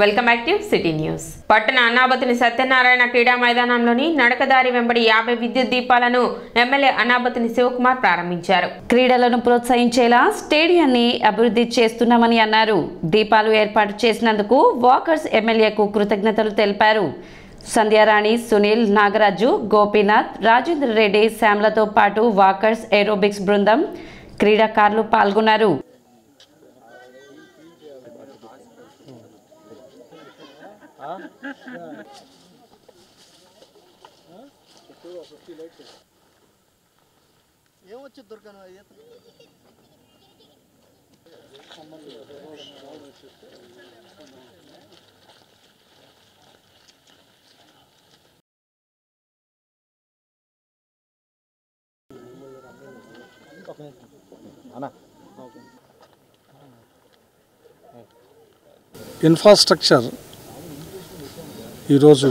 Welcome back to city news. పట్టణ అన్నాబతిని సత్యనారాయణ క్రీడా మైదానంలోని నడకదారి వెంబడి 50 విద్యుత్ దీపాలను ఎమ్మెల్యే అన్నాబతిని శివకుమార్ ప్రారంభించారు. క్రీడలను ప్రోత్సహించేలా స్టేడియాన్ని అభివృద్ధి చేస్తున్నామని అన్నారు. దీపాలు ఏర్పాటు చేసినందుకు వాకర్స్ ఎమ్మెల్యేకు కృతజ్ఞతలు తెలిపారు. సంధ్యారాణి, సునీల్, నాగరాజు, గోపీనాథ్, రాజేంద్ర రెడ్డి, శ్యామ్లతో పాటు వాకర్స్ ఏరోబిక్స్ బృందం, క్రీడాకారులు పాల్గొన్నారు. ఇన్ఫ్రాస్ట్రక్చర్ ఈరోజు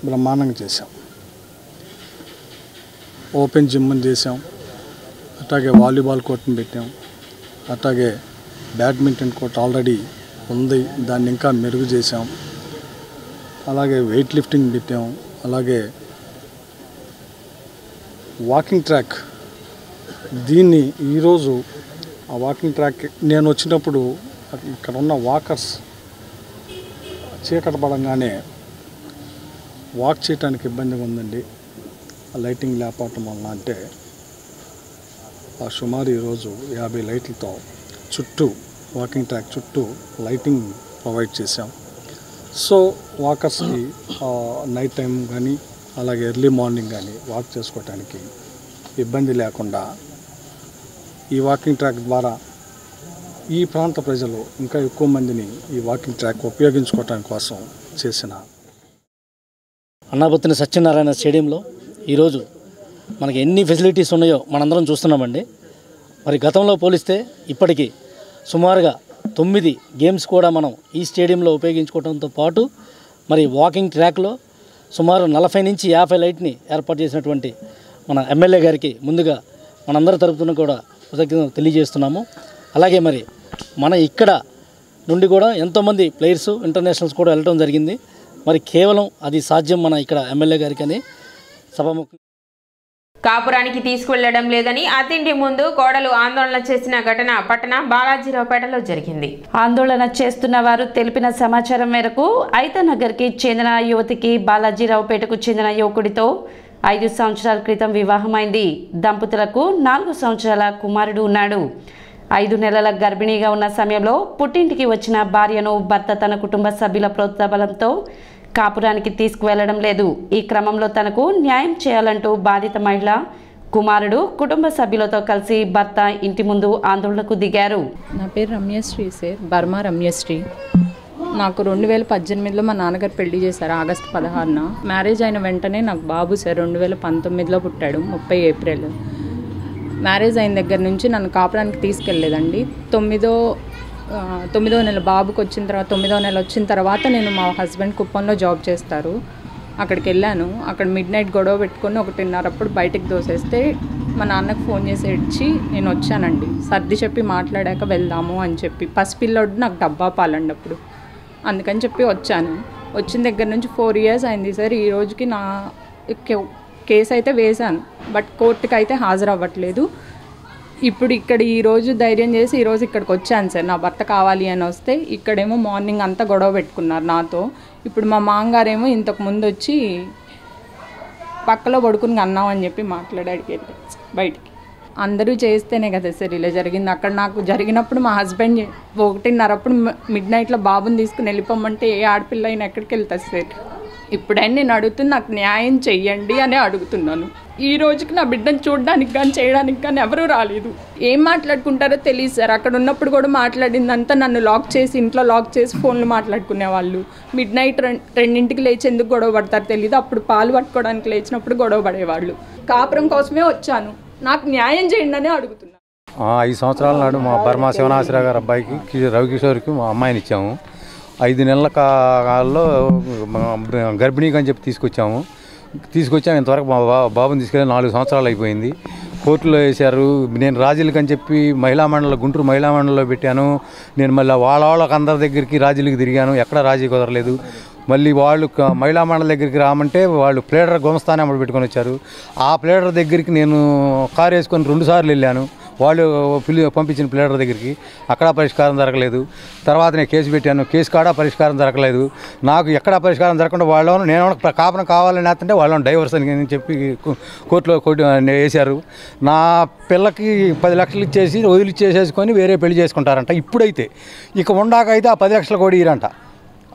బ్రహ్మాండంగా చేసాం. ఓపెన్ జిమ్ చేసాం, అట్లాగే వాలీబాల్ కోర్ట్ని పెట్టాం, అట్లాగే బ్యాడ్మింటన్ కోర్ట్ ఆల్రెడీ ఉంది, దాన్ని ఇంకా మెరుగు చేసాం. అలాగే వెయిట్ లిఫ్టింగ్ పెట్టాం, అలాగే వాకింగ్ ట్రాక్. దీన్ని ఈరోజు ఆ వాకింగ్ ట్రాక్ నేను వచ్చినప్పుడు ఇక్కడ ఉన్న వాకర్స్ చీకటి పడంగానే వాక్ చేయడానికి ఇబ్బందిగా ఉందండి, లైటింగ్ లేకపోవటం వలన. అంటే ఆ సుమారు ఈరోజు 50 లైట్లతో చుట్టూ వాకింగ్ ట్రాక్ చుట్టూ లైటింగ్ ప్రొవైడ్ చేసాం. సో వాకర్స్కి నైట్ టైం కానీ అలాగే ఎర్లీ మార్నింగ్ కానీ వాక్ చేసుకోవడానికి ఇబ్బంది లేకుండా ఈ వాకింగ్ ట్రాక్ ద్వారా ఈ ప్రాంత ప్రజలు ఇంకా ఎక్కువ మందిని ఈ వాకింగ్ ట్రాక్ ఉపయోగించుకోవడానికి కోసం చేసిన అన్నాబతిని సత్యనారాయణ స్టేడియంలో ఈరోజు మనకి ఎన్ని ఫెసిలిటీస్ ఉన్నాయో మనందరం చూస్తున్నామండి. మరి గతంలో పోలిస్తే ఇప్పటికీ సుమారుగా 9 గేమ్స్ కూడా మనం ఈ స్టేడియంలో ఉపయోగించుకోవడంతో పాటు మరి వాకింగ్ ట్రాక్లో సుమారు 40 నుంచి 50 లైట్ని ఏర్పాటు చేసినటువంటి మన ఎమ్మెల్యే గారికి ముందుగా మనందరి తరపున కూడా కృతజ్ఞతలు తెలియజేస్తున్నాము. అలాగే మరి మన ఇక్కడ నుండి కూడా ఎంతోమంది ప్లేయర్స్ ఇంటర్నేషనల్స్ కూడా వెళ్ళడం జరిగింది. మరి కేవలం అది సాధ్యం మన ఇక్కడ ఎమ్మెల్యే గారికి అని సభాముఖంగా. కాపురానికి తీసుకువెళ్లడం లేదని అతింటి ముందు కోడలు ఆందోళన చేసిన ఘటన పట్టణ బాలాజీరావుపేటలో జరిగింది. ఆందోళన చేస్తున్న వారు తెలిపిన సమాచారం మేరకు ఐతనగర్కి చెందిన యువతికి బాలాజీరావుపేటకు చెందిన యువకుడితో 5 సంవత్సరాల క్రితం వివాహమైంది. దంపతులకు 4 సంవత్సరాల కుమారుడు ఉన్నాడు. 5 నెలల గర్భిణీగా ఉన్న సమయంలో పుట్టింటికి వచ్చిన భార్యను భర్త తన కుటుంబ సభ్యుల ప్రోత్సాహంతో కాపురానికి తీసుకువెళ్లడం లేదు. ఈ క్రమంలో తనకు న్యాయం చేయాలంటూ బాధిత మహిళ కుమారుడు కుటుంబ సభ్యులతో కలిసి భర్త ఇంటి ముందు ఆందోళనకు దిగారు. నా పేరు రమ్యశ్రీ సార్, బర్మా రమ్యశ్రీ. నాకు 2018లో మా నాన్నగారు పెళ్లి చేశారు, ఆగస్టు 16న. మ్యారేజ్ అయిన వెంటనే నాకు బాబు సార్ 2019లో పుట్టాడు, 30 ఏప్రిల్. మ్యారేజ్ అయిన దగ్గర నుంచి నన్ను కాపురానికి తీసుకెళ్ళలేదండి. 9వ నెల బాబుకి వచ్చిన తర్వాత 9వ నెల వచ్చిన తర్వాత నేను మా హస్బెండ్ కుప్పంలో జాబ్ చేస్తారు, అక్కడికి వెళ్ళాను. అక్కడ మిడ్ నైట్ గొడవ పెట్టుకొని 1:30 అప్పుడు బయటకు దోసేస్తే మా నాన్నకు ఫోన్ చేసి ఇచ్చి నేను వచ్చానండి. సర్ది చెప్పి మాట్లాడాక వెళ్దాము అని చెప్పి. పసిపిల్లోడు నాకు డబ్బా పాలండి అప్పుడు, అందుకని చెప్పి వచ్చాను. వచ్చిన దగ్గర నుంచి 4 ఇయర్స్ అయింది సార్. ఈ రోజుకి నా కేసు అయితే వేశాను, బట్ కోర్టుకి అయితే హాజరు అవ్వట్లేదు. ఇప్పుడు ఇక్కడ ఈరోజు ధైర్యం చేసి ఈరోజు ఇక్కడికి వచ్చాను సార్. నా భర్త కావాలి అని వస్తే ఇక్కడేమో మార్నింగ్ అంతా గొడవ పెట్టుకున్నారు నాతో. ఇప్పుడు మా మామగారేమో ఇంతకు ముందు వచ్చి పక్కలో పడుకుని అన్నాం అని చెప్పి మాట్లాడాడికి బయటికి. అందరూ చేస్తేనే కదా సార్ ఇలా జరిగింది. అక్కడ నాకు జరిగినప్పుడు మా హస్బెండ్ 1:30 అప్పుడు మిడ్ నైట్లో బాబుని తీసుకుని వెళ్ళిపోమంటే ఏ ఆడపిల్ల అయినా ఎక్కడికి వెళ్తారు సార్? ఇప్పుడైనా నేను అడుగుతున్నా, నాకు న్యాయం చెయ్యండి అని అడుగుతున్నాను. ఈ రోజుకి నా బిడ్డను చూడడానికి కానీ చేయడానికి కానీ ఎవరూ రాలేదు. ఏం మాట్లాడుకుంటారో తెలియదు సార్. అక్కడ ఉన్నప్పుడు కూడా మాట్లాడిందంతా నన్ను లాక్ చేసి ఇంట్లో లాక్ చేసి ఫోన్లు మాట్లాడుకునేవాళ్ళు. మిడ్ నైట్ 2ంటికి లేచి ఎందుకు గొడవ పడతారో తెలియదు. అప్పుడు పాలు పట్టుకోవడానికి లేచినప్పుడు గొడవ పడేవాళ్ళు. కాపురం కోసమే వచ్చాను, నాకు న్యాయం చేయండి అని అడుగుతున్నాను. 5 సంవత్సరాల నాడు మా బర్మా శివనాశ్వర గారి అబ్బాయికి రవికిషోర్కి మా అమ్మాయిని ఇచ్చాము. 5 నెలల కాలంలో గర్భిణీగా అని చెప్పి తీసుకొచ్చాము. ఇంతవరకు మా బాబుని తీసుకెళ్ళి 4 సంవత్సరాలు అయిపోయింది. కోర్టులో వేశారు. నేను రాజీలకు అని చెప్పి గుంటూరు మహిళా మండలిలో పెట్టాను. నేను మళ్ళీ వాళ్ళకి అందరి దగ్గరికి రాజీలకు తిరిగాను, ఎక్కడ రాజీ కుదరలేదు. మళ్ళీ వాళ్ళు మహిళా మండలి దగ్గరికి రామంటే వాళ్ళు ప్లేడర్ గుమస్తానే అమ్మడు పెట్టుకొని వచ్చారు. ఆ ప్లేడర్ దగ్గరికి నేను కారు వేసుకొని 2 సార్లు వెళ్ళాను. వాళ్ళు పంపించిన ప్లేడర్ దగ్గరికి, అక్కడ పరిష్కారం జరగలేదు. తర్వాత నేను కేసు పెట్టాను, కేసు కాడ పరిష్కారం జరగలేదు. నాకు ఎక్కడ పరిష్కారం జరగకుండా నేను కాపురం కావాలని వేస్తుంటే వాళ్ళని డైవర్స్ అని చెప్పి కోర్టులో వేశారు. నా పిల్లకి 10 లక్షలు ఇచ్చేసి వదిలిచ్చేసేసుకొని వేరే పెళ్లి చేసుకుంటారంట. ఇప్పుడైతే ఇక ఉండాకైతే ఆ 10 లక్షలు కూడా ఇరంట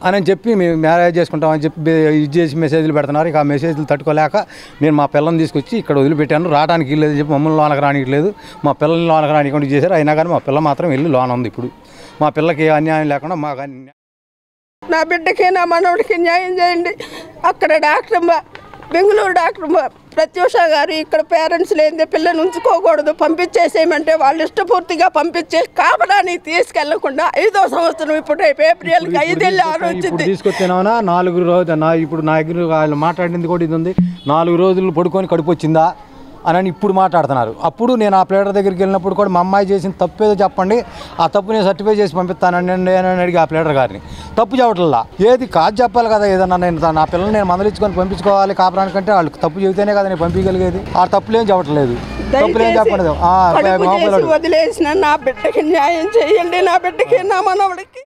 అని చెప్పి మేము మ్యారేజ్ చేసుకుంటామని చెప్పి ఇది చేసి మెసేజ్లు పెడుతున్నారు. ఇక ఆ మెసేజ్లు తట్టుకోలేక నేను మా పిల్లల్ని తీసుకొచ్చి ఇక్కడ వదిలిపెట్టాను. రావడానికి వీల్లేదు చెప్పి మమ్మల్ని లోనకు రానికి లేదు, మా పిల్లల్ని లోనకు రానికుండా చేశారు. అయినా కానీ మా పిల్ల మాత్రం వెళ్ళి లోన ఉంది. ఇప్పుడు మా పిల్లకి అన్యాయం లేకుండా మాకు నా బిడ్డకి నా మనవడికి న్యాయం చేయండి. అక్కడ డాక్టర్ బెంగళూరు డాక్టర్ ప్రత్యూష గారు ఇక్కడ పేరెంట్స్ లేనిదే పిల్లని ఉంచుకోకూడదు, పంపించేసేయమంటే వాళ్ళు ఇష్టపూర్తిగా పంపించే కాపడానికి తీసుకెళ్లకుండా 5వ సంవత్సరం ఇప్పుడు రేపు ఏప్రిల్కి 5 ఏళ్ళు ఆలోచించి తీసుకొచ్చానా 4 రోజులు. ఇప్పుడు నా దగ్గర వాళ్ళు మాట్లాడింది కూడా ఇది ఉంది. 4 రోజులు పడుకొని కడుపు వచ్చిందా అని ఇప్పుడు మాట్లాడుతున్నారు. అప్పుడు నేను ఆ ప్లేడర్ దగ్గరికి వెళ్ళినప్పుడు కూడా మా అమ్మాయి చేసిన తప్పేదో చెప్పండి, ఆ తప్పు నేను సర్టిఫై చేసి పంపిస్తానండి అని అడిగి ఆ ప్లేడర్ గారిని. తప్పు చెప్పట్లా, ఏది కాదు చెప్పాలి కదా. ఏదన్నా నేను నా పిల్లల్ని నేను మందలించుకొని పంపించుకోవాలి కాపురానికంటే వాళ్ళకి తప్పు చెబితేనే కదా నేను పంపించగలిగేది. ఆ తప్పులేం చెప్పట్లేదు, తప్పులేం చెప్పండి. వదిలేసిన నా బిడ్డకి న్యాయం చేయండి, నా బిడ్డకి నా మనవడికి.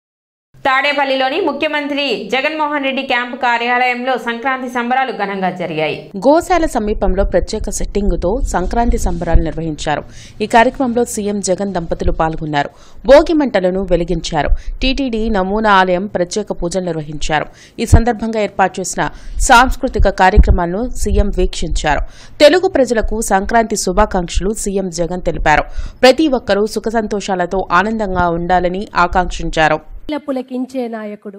తాడేపల్లిలోని ముఖ్యమంత్రి జగన్మోహన్ రెడ్డి క్యాంపు కార్యాలయంలో సంక్రాంతి సంబరాలు ఘనంగా జరిగాయి. గోశాల సమీపంలో ప్రత్యేక సెట్టింగుతో సంక్రాంతి సంబరాలు నిర్వహించారు. ఈ కార్యక్రమంలో సీఎం జగన్ దంపతులు పాల్గొన్నారు. భోగి మంటలను వెలిగించారు. టీటీడీ నమూనా ఆలయం ప్రత్యేక పూజలు నిర్వహించారు. ఈ సందర్భంగా ఏర్పాటు చేసిన సాంస్కృతిక కార్యక్రమాలను సీఎం వీక్షించారు. తెలుగు ప్రజలకు సంక్రాంతి శుభాకాంక్షలు సీఎం జగన్ తెలిపారు. ప్రతి ఒక్కరూ సుఖ సంతోషాలతో ఆనందంగా ఉండాలని ఆకాంక్షించారు. పులకించే నాయకుడు,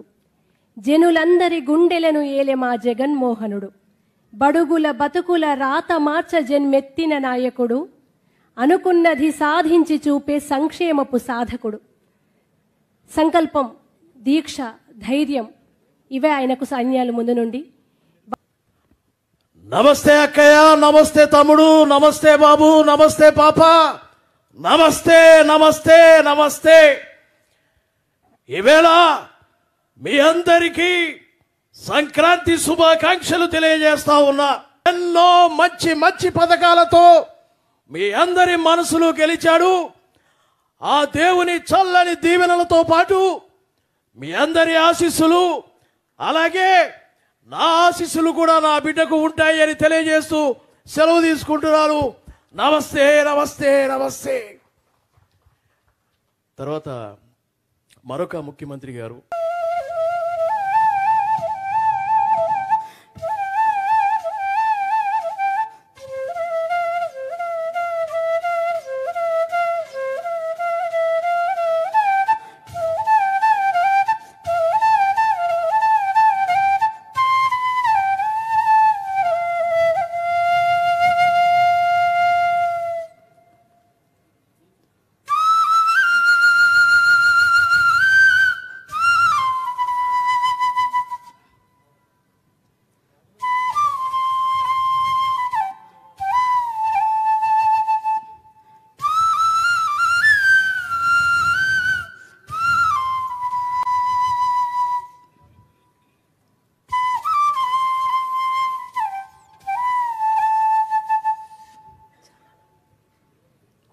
జనులందరి గుండెలను ఏలే మా జగన్మోహనుడు, బడుగుల బతుకుల రాత మార్చ జన్మెత్తిన నాయకుడు, అనుకున్నది సాధించి చూపే సంక్షేమపు సాధకుడు. సంకల్పం, దీక్ష, ధైర్యం ఇవే ఆయనకు సైన్యాలు ముందు నుండి. నమస్తే అక్కయ్య, నమస్తే తమ్ముడు, నమస్తే బాబు, నమస్తే పాప, నమస్తే నమస్తే నమస్తే. ఈవేళ మీ అందరికీ సంక్రాంతి శుభాకాంక్షలు తెలియజేస్తా ఉన్నా. ఎన్నో మంచి మంచి పథకాలతో మీ అందరి మనసులు గెలిచాడు. ఆ దేవుని చల్లని దీవెనలతో పాటు మీ అందరి ఆశీస్సులు, అలాగే నా ఆశీస్సులు కూడా నా బిడ్డకు ఉంటాయి అని తెలియజేస్తూ సెలవు తీసుకుంటున్నాను. నమస్తే నమస్తే నమస్తే. తర్వాత మరొక ముఖ్యమంత్రి గారు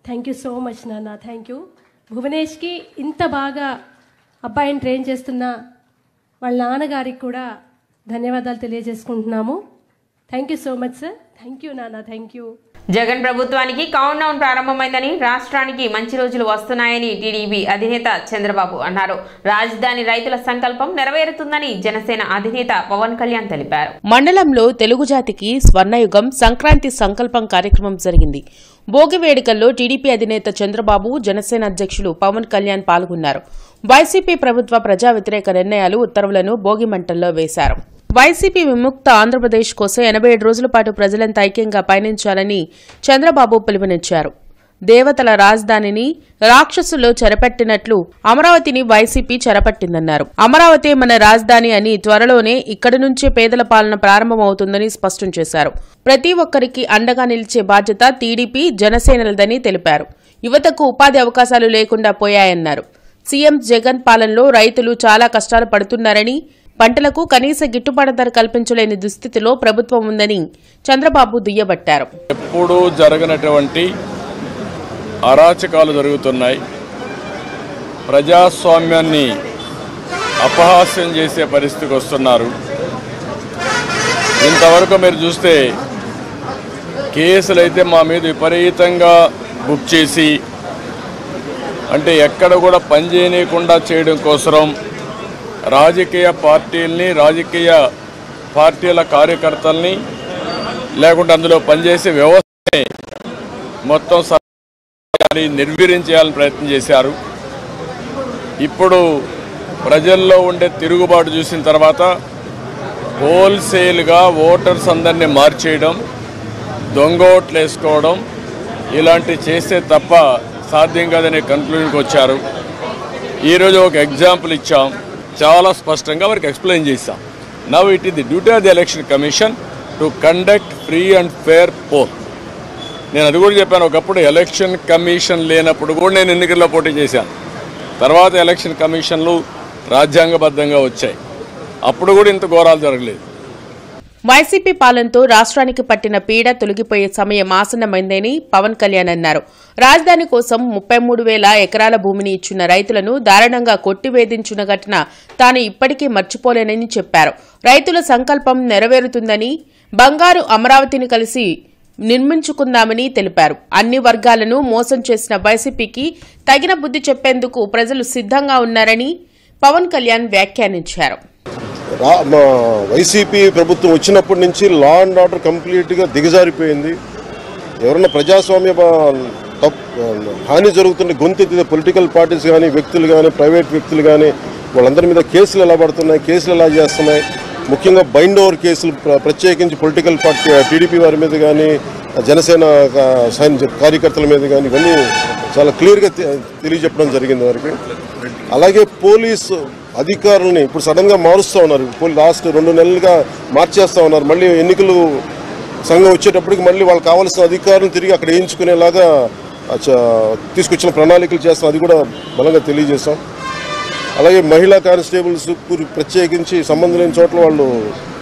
థ్యాంక్ యూ సో మచ్ నాన్న, థ్యాంక్ యూ. భువనేష్కి ఇంత బాగా అబ్బాయిని ట్రైన్ చేస్తున్న వాళ్ళ నాన్నగారికి కూడా ధన్యవాదాలు తెలియజేసుకుంటున్నాము. Thank you so much sir. Thank you నాన్న, థ్యాంక్ యూ. జగన్ ప్రభుత్వానికి కౌంట్ డౌన్ ప్రారంభమైందని, రాష్ట్రానికి మంచి రోజులు వస్తున్నాయని టీడీపీ అధినేత చంద్రబాబు అన్నారు. రాజధాని రైతుల సంకల్పం నెరవేరుతుందని జనసేన అధినేత పవన్ కళ్యాణ్ తెలిపారు. మండలంలో తెలుగు జాతికి స్వర్ణయుగం సంక్రాంతి సంకల్పం కార్యక్రమం జరిగింది. భోగి వేడుకల్లో టీడీపీ అధినేత చంద్రబాబు, జనసేన అధ్యక్షులు పవన్ కళ్యాణ్ పాల్గొన్నారు. వైసీపీ ప్రభుత్వ ప్రజా వ్యతిరేక నిర్ణయాలు, ఉత్తర్వులను భోగి మంటల్లో వేశారు. వైసీపీ విముక్త ఆంధ్రప్రదేశ్ కోసం 87 రోజుల పాటు ప్రజలంతా ఐక్యంగా పయనించాలని చంద్రబాబు పిలుపునిచ్చారు. దేవతల రాజధానిని రాక్షసులు చెరపట్టినట్లు అమరావతిని వైసీపీ చెరపట్టిందన్నారు. అమరావతి మన రాజధాని అని త్వరలోనే ఇక్కడి నుంచే పేదల పాలన ప్రారంభమవుతుందని స్పష్టం చేశారు. ప్రతి ఒక్కరికి అండగా నిలిచే బాధ్యత టీడీపీ జనసేనలదని తెలిపారు. యువతకు ఉపాధి అవకాశాలు లేకుండా పోయాయన్నారు. సీఎం జగన్ పాలనలో రైతులు చాలా కష్టాలు పడుతున్నారని, పంటలకు కనీస గిట్టుబాటు ధర కల్పించలేని దుస్థితిలో ప్రభుత్వం ఉందని చంద్రబాబు దుయ్యబట్టారు. ఎప్పుడూ జరగనటువంటి అరాచకాలు జరుగుతున్నాయి. ప్రజాస్వామ్యాన్ని అపహాస్యం చేసే పరిస్థితికి వస్తున్నారు. ఇంతవరకు మీరు చూస్తే కేసులైతే మా మీద విపరీతంగా బుక్ చేసి, అంటే ఎక్కడ కూడా పనిచేయకుండా చేయడం కోసం రాజకీయ పార్టీల్ని, రాజకీయ పార్టీల కార్యకర్తల్ని, లేకుంటే అందులో పనిచేసే వ్యవస్థని మొత్తం నిర్వీర్యం చేయాలని ప్రయత్నం చేశారు. ఇప్పుడు ప్రజల్లో ఉండే తిరుగుబాటు చూసిన తర్వాత హోల్సేల్గా ఓటర్స్ అందరినీ మార్చేయడం, దొంగ ఓట్లు వేసుకోవడం ఇలాంటివి చేస్తే తప్ప సాధ్యం కాదనే కన్క్లూజన్కి వచ్చారు. ఈరోజు ఒక ఎగ్జాంపుల్ ఇచ్చాం, చాలా స్పష్టంగా వారికి ఎక్స్ప్లెయిన్ చేశాం. Now it is the duty of the election commission to conduct free and fair pole. నేను అది కూడా చెప్పాను. ఒకప్పుడు ఎలక్షన్ కమిషన్ లేనప్పుడు కూడా నేను ఎన్నికల్లో పోటీ చేశాను. తర్వాత ఎలక్షన్ కమిషన్లు రాజ్యాంగబద్ధంగా వచ్చాయి. అప్పుడు కూడా ఇంత ఘోరాలు జరగలేదు. వైసీపీ పాలనతో రాష్ట్రానికి పట్టిన పీడ తొలగిపోయే సమయం ఆసన్నమైందని పవన్ కళ్యాణ్ అన్నారు. రాజధాని కోసం 33,000 ఎకరాల భూమిని ఇచ్చిన రైతులను దారుణంగా కొట్టివేధించిన ఘటన తాను ఇప్పటికీ మర్చిపోలేనని చెప్పారు. రైతుల సంకల్పం నెరవేరుతుందని, బంగారు అమరావతిని కలిసి నిర్మించుకుందామని తెలిపారు. అన్ని వర్గాలను మోసం చేసిన వైసీపీకి తగిన బుద్ధి చెప్పేందుకు ప్రజలు సిద్ధంగా ఉన్నారని పవన్ కళ్యాణ్ వ్యాఖ్యానించారు. వైసీపీ ప్రభుత్వం వచ్చినప్పటి నుంచి లా అండ్ ఆర్డర్ కంప్లీట్గా దిగజారిపోయింది. ఎవరన్నా ప్రజాస్వామ్య హాని జరుగుతున్న గొంతెత్తితే పొలిటికల్ పార్టీస్ కానీ, వ్యక్తులు కానీ, ప్రైవేట్ వ్యక్తులు కానీ వాళ్ళందరి మీద కేసులు ఎలా పడుతున్నాయి, కేసులు ఎలా చేస్తున్నాయి. ముఖ్యంగా బైండ్ ఓవర్ కేసులు ప్రత్యేకించి పొలిటికల్ పార్టీ టీడీపీ వారి మీద కానీ, జనసేన కార్యకర్తల మీద కానీ ఇవన్నీ చాలా క్లియర్గా తెలియజెప్పడం జరిగింది వారికి. అలాగే పోలీసు అధికారులని ఇప్పుడు సడన్గా మారుస్తూ ఉన్నారు. లాస్ట్ 2 నెలలుగా మార్చేస్తూ ఉన్నారు. మళ్ళీ ఎన్నికలు సంఘం వచ్చేటప్పటికి మళ్ళీ వాళ్ళకి కావాల్సిన అధికారులను తిరిగి అక్కడ వేయించుకునేలాగా తీసుకొచ్చిన ప్రణాళికలు చేస్తాం. అది కూడా బలంగా తెలియజేస్తాం. అలాగే మహిళా కానిస్టేబుల్స్ ప్రత్యేకించి సంబంధం లేని చోట్ల వాళ్ళు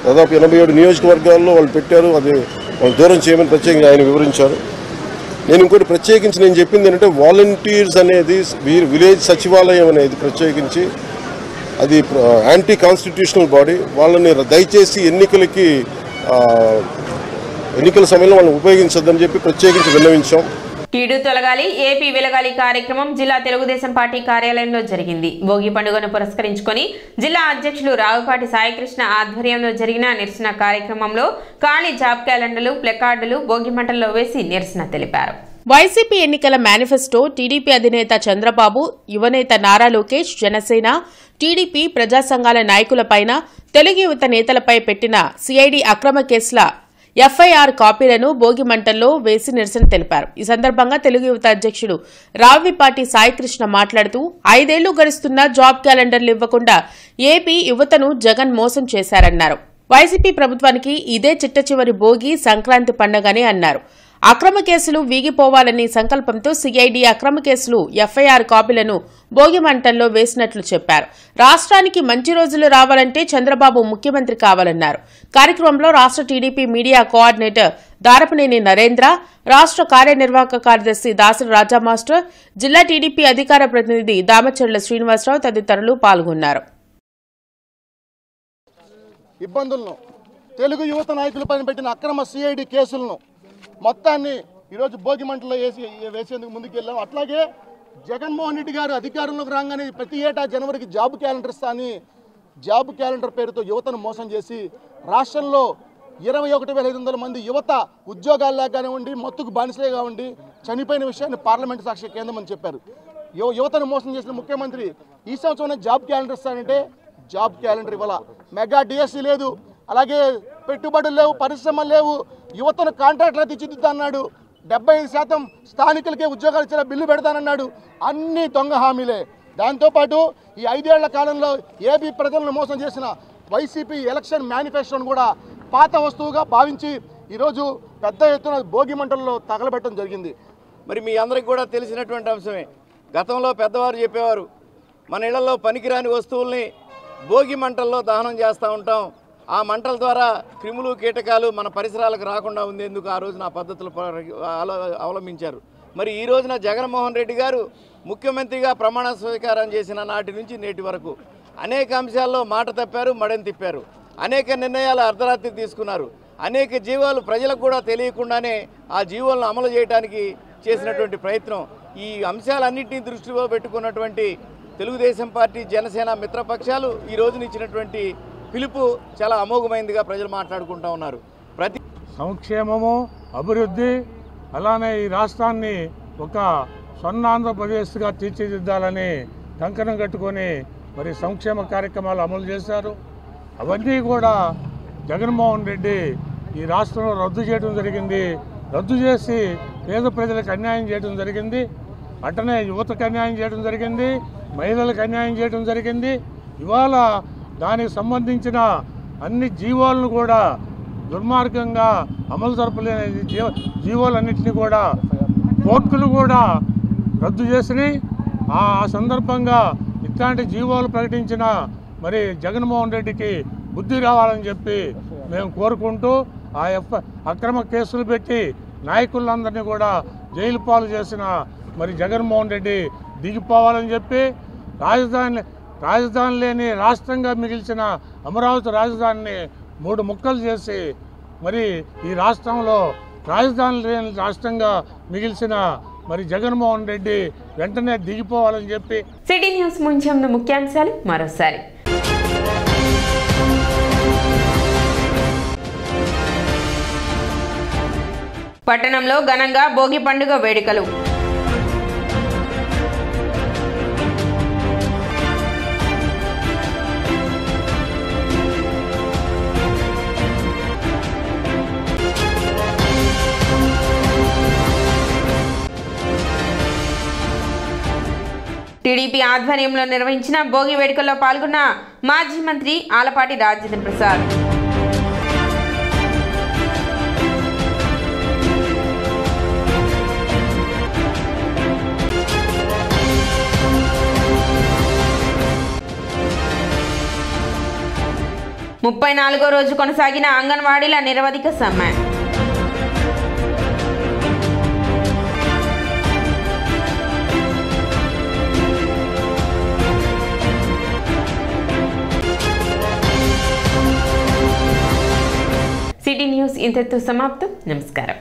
దాదాపు 87 నియోజకవర్గాల్లో వాళ్ళు పెట్టారు. అది వాళ్ళు దూరం చేయమని ప్రత్యేకంగా ఆయన వివరించారు. నేను ఇంకోటి ప్రత్యేకించి నేను చెప్పింది ఏంటంటే వాలంటీర్స్ అనేది విలేజ్ సచివాలయం అనేది ప్రత్యేకించి అది యాంటీ కాన్స్టిట్యూషనల్ బాడీ. వాళ్ళని దయచేసి ఎన్నికల సమయంలో వాళ్ళని ఉపయోగించొద్దని చెప్పి ప్రత్యేకించి విన్నవించాం. కీడు తొలగాలి ఏపీ వెలగాలి కార్యక్రమం జిల్లా తెలుగుదేశం పార్టీ కార్యాలయంలో జరిగింది. భోగి పండుగను పురస్కరించుకొని జిల్లా అధ్యక్షులు రావుపాటి సాయికృష్ణ ఆధ్వర్యంలో జరిగిన నిరసన కార్యక్రమంలో ఖాళీ జాబ్ క్యాలెండర్లు, ప్లెకార్డులు భోగి మంటల్లో వేసి నిరసన తెలిపారు. వైసీపీ ఎన్నికల మేనిఫెస్టో, టీడీపీ అధినేత చంద్రబాబు, యువనేత నారా లోకేష్, జనసేన, టీడీపీ, ప్రజా సంఘాల నాయకులపైన, తెలుగు యువత నేతలపై పెట్టిన సిఐడి అక్రమ కేసుల ఎఫ్ఐఆర్ కాపీలను భోగి మంటల్లో వేసి నిరసన తెలిపారు. ఈ సందర్భంగా తెలుగు యువత అధ్యక్షుడు రావిపాటి సాయికృష్ణ మాట్లాడుతూ 5 ఏళ్లు గడుస్తున్నా జాబ్ క్యాలెండర్లు ఇవ్వకుండా ఏపీ యువతను జగన్ మోసం చేశారన్నారు. వైసీపీ ప్రభుత్వానికి ఇదే చిట్టచివరి భోగి సంక్రాంతి పండుగని అన్నారు. అక్రమ కేసులు వీగిపోవాలని సంకల్పంతో సిఐడి అక్రమ కేసులు ఎఫ్ఐఆర్ కాపీలను భోగి మంటల్లో వేసినట్లు చెప్పారు. రాష్ట్రానికి మంచి రోజులు రావాలంటే చంద్రబాబు ముఖ్యమంత్రి కావాలన్నారు. కార్యక్రమంలో రాష్ట్ర TDP media coordinator Darapaneni Narendra, రాష్ట్ర కార్యనిర్వాహక కార్యదర్శి దాసరి రాజా మాస్టర్, జిల్లా టీడీపీ అధికార ప్రతినిధి దామచర్ల శ్రీనివాసరావు తదితరులు పాల్గొన్నారు. ఇబ్బందులను, తెలుగు యువత నాయకులపైన పెట్టిన అక్రమ సిఐడి కేసులను మొత్తాన్ని ఈరోజు భోగి మంటలో వేసేందుకు ముందుకెళ్ళాం. అట్లాగే జగన్మోహన్ రెడ్డి గారు అధికారంలోకి రాగానే ప్రతి ఏటా జనవరికి జాబ్ క్యాలెండర్ ఇస్తాని జాబ్ క్యాలెండర్ పేరుతో యువతను మోసం చేసి రాష్ట్రంలో 21,500 మంది యువత ఉద్యోగాలు లేకనివ్వండి, మత్తుకు బానిసలేగా ఉండి చనిపోయిన విషయాన్ని పార్లమెంటు సాక్షి కేంద్రం అని చెప్పారు. యువతను మోసం చేసిన ముఖ్యమంత్రి ఈ సంవత్సరం జాబ్ క్యాలెండర్ ఇస్తానంటే జాబ్ క్యాలెండర్ ఇవ్వాల. మెగా డిఎస్సీ లేదు, అలాగే పెట్టుబడులు లేవు, పరిశ్రమలు లేవు, యువతను కాంట్రాక్టులు తీర్చిదిద్దా అన్నాడు. 75% స్థానికులకే ఉద్యోగాలు ఇచ్చేలా బిల్లు పెడతానన్నాడు. అన్ని దొంగ హామీలే. దాంతోపాటు ఈ 5 ఏళ్ల కాలంలో ఏపీ ప్రజలను మోసం చేసిన వైసీపీ ఎలక్షన్ మేనిఫెస్టోను కూడా పాత వస్తువుగా భావించి ఈరోజు పెద్ద ఎత్తున భోగి మంటల్లో తగలబెట్టడం జరిగింది. మరి మీ అందరికీ కూడా తెలిసినటువంటి అంశమే. గతంలో పెద్దవారు చెప్పేవారు, మన ఇళ్లలో పనికిరాని వస్తువుల్ని భోగి మంటల్లో దహనం చేస్తూ ఉంటాం. ఆ మంటల ద్వారా క్రిములు కీటకాలు మన పరిసరాలకు రాకుండా ఉండేందుకు ఆ రోజున ఆ పద్ధతులు అవలంబించారు. మరి ఈ రోజున జగన్మోహన్ రెడ్డి గారు ముఖ్యమంత్రిగా ప్రమాణ స్వీకారం చేసిన నాటి నుంచి నేటి వరకు అనేక అంశాల్లో మాట తప్పారు, మడెం తిప్పారు. అనేక నిర్ణయాలు అర్ధరాత్రి తీసుకున్నారు. అనేక జీవాలు ప్రజలకు కూడా తెలియకుండానే ఆ జీవాలను అమలు చేయడానికి చేసినటువంటి ప్రయత్నం. ఈ అంశాలన్నింటినీ దృష్టిలో పెట్టుకున్నటువంటి తెలుగుదేశం పార్టీ, జనసేన మిత్రపక్షాలు ఈ రోజున ఇచ్చినటువంటి పిలుపు చాలా అమోఘమైందిగా ప్రజలు మాట్లాడుకుంటూ ఉన్నారు. ప్రతి సంక్షేమము, అభివృద్ధి, అలానే ఈ రాష్ట్రాన్ని ఒక స్వర్ణాంధ్రప్రదేశ్గా తీర్చిదిద్దాలని కంకణం కట్టుకొని మరి సంక్షేమ కార్యక్రమాలు అమలు చేశారు. అవన్నీ కూడా జగన్మోహన్ రెడ్డి ఈ రాష్ట్రంలో రద్దు చేయడం జరిగింది. రద్దు చేసి పేద ప్రజలకు అన్యాయం చేయడం జరిగింది. అట్టనే యువతకు అన్యాయం చేయడం జరిగింది, మహిళలకు అన్యాయం చేయడం జరిగింది. ఇవాళ దానికి సంబంధించిన అన్ని జీవోలను కూడా దుర్మార్గంగా అమలు జరపలేని జీవోలన్నింటినీ కూడా కోర్టులు కూడా రద్దు చేసినాయి. ఆ సందర్భంగా ఇట్లాంటి జీవోలు ప్రకటించిన మరి జగన్మోహన్ రెడ్డికి బుద్ధి రావాలని చెప్పి మేము కోరుకుంటూ ఆ అక్రమ కేసులు పెట్టి నాయకులందరినీ కూడా జైలు పాలు చేసిన మరి జగన్మోహన్ రెడ్డి దిగిపోవాలని చెప్పి రాజధాని లేని రాష్ట్రంగా మిగిల్చిన అమరావతి రాజధానిని 3 ముక్కలు చేసి మరి ఈ రాష్ట్రంలో రాజధాని లేని రాష్ట్రంగా మిగిల్చిన మరి జగన్మోహన్ రెడ్డి వెంటనే దిగిపోవాలని చెప్పి. సిటీ న్యూస్ ముంచెందు ముఖ్యాంశాలు మరోసారి. పట్టణంలో ఘనంగా భోగి పండుగ వేడుకలు. టీడీపీ ఆధ్వర్యంలో నిర్వహించిన భోగి వేడుకల్లో పాల్గొన్న మాజీ మంత్రి ఆలపాటి రాజేంద్ర ప్రసాద్. ముప్పై 34వ రోజు కొనసాగిన అంగన్వాడీల నిరవధిక సమ్మె. సిటీ న్యూస్ ఇంతటితో సమాప్తం. నమస్కారం.